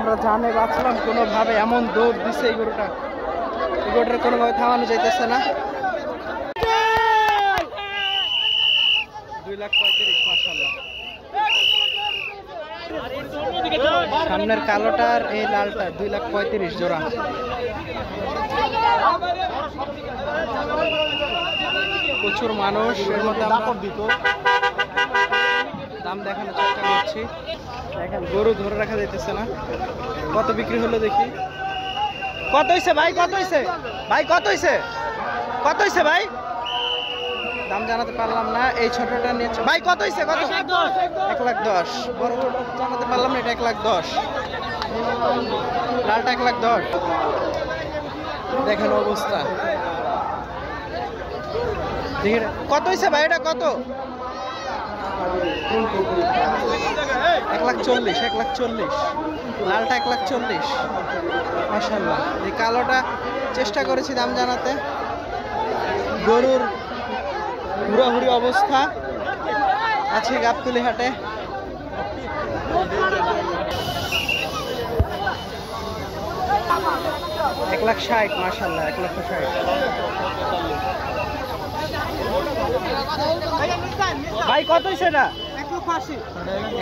আমরা জানে বাঁচলাম কোনোভাবে, এমন দৌড় দিছে এই গরুটার কোনোভাবে থামানো যাইতেছে না। 2,35,000 মাশাআল্লাহ। সামনের কালোটার এই লালটা 2,35,000 জোড়া। প্রচুর মানুষ, এর মধ্যে দাম দেখানোর চেষ্টা করছি। দেখেন গরু ধরে রাখা যাইতেছে না। কত বিক্রি হলো দেখি। কত হইছে ভাই? কত হইছে ভাই? কত হইছে? কত হইছে ভাই? দাম জানাতে পারলাম না। এই ছোটটা নিয়েছে ভাই। কত হইছে? কত? 1,10,000। বড় জানাতে পারলাম না। এটা 1,10,000। লালটা 1,10,000। দেখেন অবস্থা। কত হইছে ভাই? এটা কত? 1,40,000। 1,40,000। লালটা 1,40,000 মাশাআল্লাহ। এই কালোটা চেষ্টা করেছি দাম জানাতে। গরুর হুড়াহুড়ি অবস্থা আছে গাবতলী হাটে। এক 1,60,000 মাশাআল্লাহ। 1,60,000। ভাই কত হয়েছে এটা?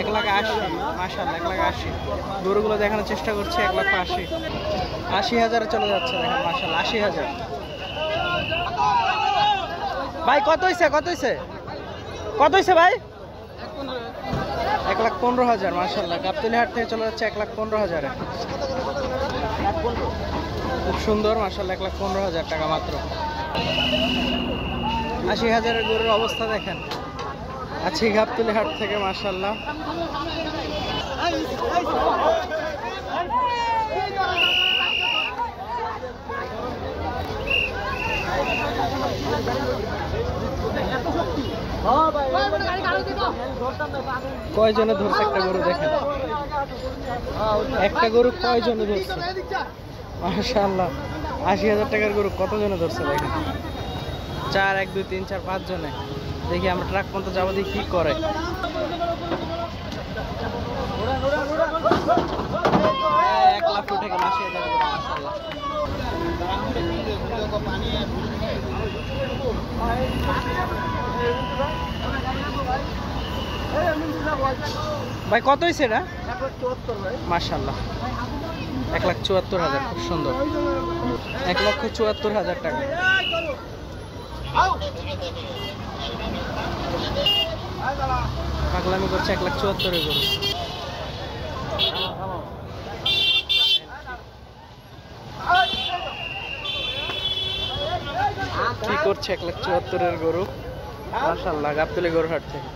1,80,000 মাশাআল্লাহ। 1,80,000। গরুগুলো দেখানোর চেষ্টা করছে। 1,80,000। 80,000 চলে যাচ্ছে দেখেন মাশাআল্লাহ। 80,000। ভাই কত হয়েছে? কত হয়েছে? কত হয়েছে ভাই? 1,15,000 মাশাআল্লাহ। গাবতলী হাট থেকে চলে যাচ্ছে 1,15,000। খুব সুন্দর মাশাআল্লাহ। 1,15,000 টাকা মাত্র। 80,000 গরুর অবস্থা দেখেন। আছি গাবতলী হাট থেকে মাশাআল্লাহ। কয়জনে ধরছে একটা গরু দেখেন। একটা গরু কয়জনে ধরছে মাশাআল্লাহ। 80,000 টাকার গরু কতজনে ধরছে দেখেন। 4, 1, 2, 3, 4, 5 জনে। দেখি আমরা ট্রাক পর্যন্ত যাবো, দেখি কি করে। 1,00,000 উঠে গেল। 80,000 মাশাআল্লাহ। ভাই কত হয়েছে এটা? 1,74,000 মাশাআল্লাহ। 1,74,000। খুব সুন্দর। 1,74,000 টাকা। পাগলামি করছে। 1,74,000 গরু। কি করছে 1,74,000 গরু মাশাআল্লাহ। গাবতলী গরু হাট থেকে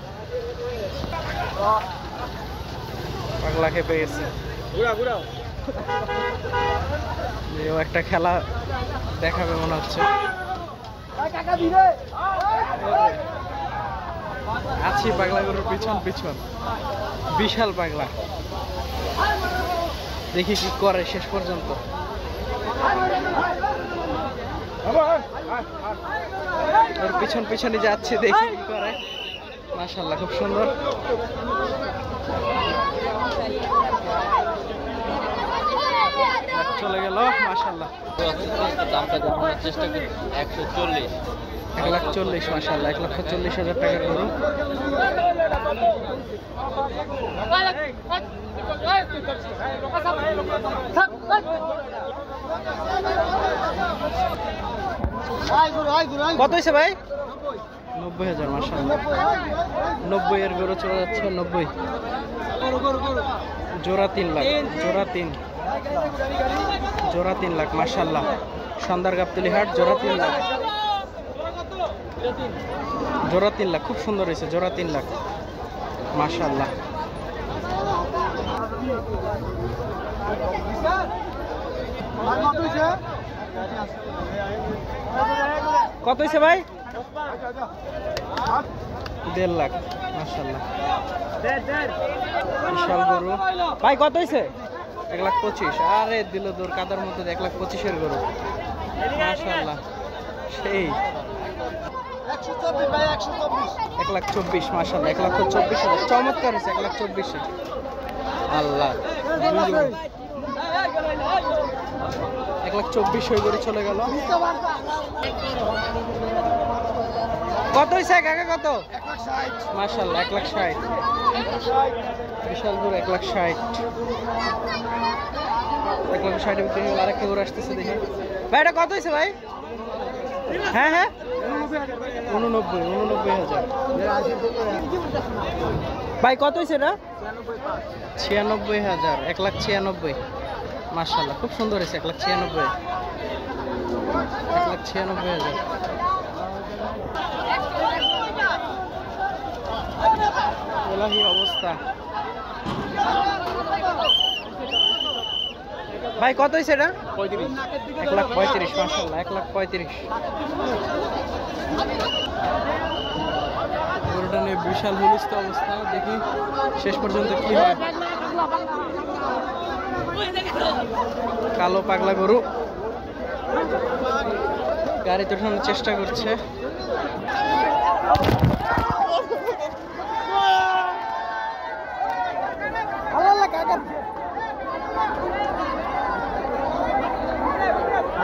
পাগলা খেপে গেছে। একটা খেলা দেখাবে মনে হচ্ছে। আছি পাগলা গরুর পিছন পিছন। বিশাল পাগলা। দেখি কি করে শেষ পর্যন্ত। ওর পিছন পিছনে যাচ্ছে, দেখি কি করে। মাশাআল্লাহ খুব সুন্দর। চলে গেল মাশাআল্লাহ। দামটা জানানোর চেষ্টা করি। 140। 1,40,000 মাশাআল্লাহ। 1,40,000 টাকার গরু। কত হয়েছে ভাই? 90,000 মাশাআল্লাহ। 90 এর গরু চলে যাচ্ছে 90। জোড়া 3 লাখ। জোড়া 3 লাখ মাশাআল্লাহ। সন্ধ্যার গাবতলী হাট। জোড়া 3 লাখ। জোড়া 3 লাখ। খুব সুন্দর হয়েছে। জোড়া 3 লাখ মাশাআল্লাহ। কত হয়েছে ভাই? 1.5 লাখ মাশাআল্লাহ। বিশাল গরু ভাই। কত হয়েছে? 1,25,000। আরে দিল দূর কাদার মধ্যে। 1,25,000 গরু মাশাআল্লাহ। সেই 1,24,000 মাশাআল্লাহ। 1,24,000 চমৎকার হয়েছে। 1,24,000 আল্লাহ। 1,24,000 হয়ে করে চলে গেল। কত হয়েছে কাকা কত? মাশাআল্লাহ 1,60,000। বিশাল গরু 1,60,000। 1,60,000 বিক্রি হলো। আরেকটা গরু আসতেছে দেখি ভাই, এটা কত হয়েছে ভাই? হ্যাঁ হ্যাঁ 89,000। ভাই কত হয়েছে এটা? 96,000। 1,96,000। মাশাআল্লাহ খুব সুন্দর হয়েছে। 1,96,000। 1,96,000। এলাহি অবস্থা। ভাই কত হয়েছে এটা? 1,35,000। মাশাআল্লাহ 1,35,000। গরুটা নিয়ে বিশাল হুলস্থ অবস্থা, দেখি শেষ পর্যন্ত কি হয়। কালো পাগলা গরু গাড়িতে ওঠানোর চেষ্টা করছে।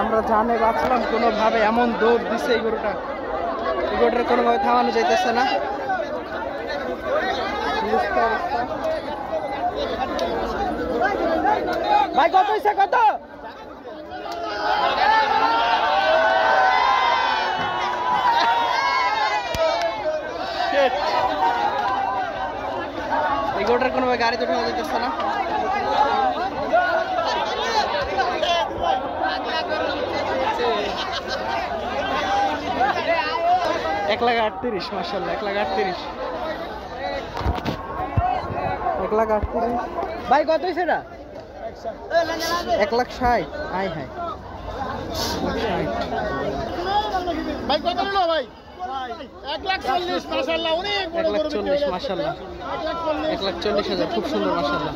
আমরা জানে বাঁচলাম কোনোভাবে, এমন দৌড় দিছে এই গরুটা। এই গরুটার কোনোভাবে থামানো যাইতেছে না। ভাই কত হয়েছে কত? এই গরুটার কোনোভাবে গাড়িতে উঠানো যাইতেছে না। 1,38,000। মাশাআল্লাহ 1,38,000। 1,38,000। ভাই কত হয়েছে এটা? 1,60,000। হাই হাই ভাই কত নিল ভাই? 1,40,000 মাশাআল্লাহ, অনেক বড় গরু। 1,40,000 মাশাআল্লাহ। 1,40,000 খুব সুন্দর মাশাআল্লাহ।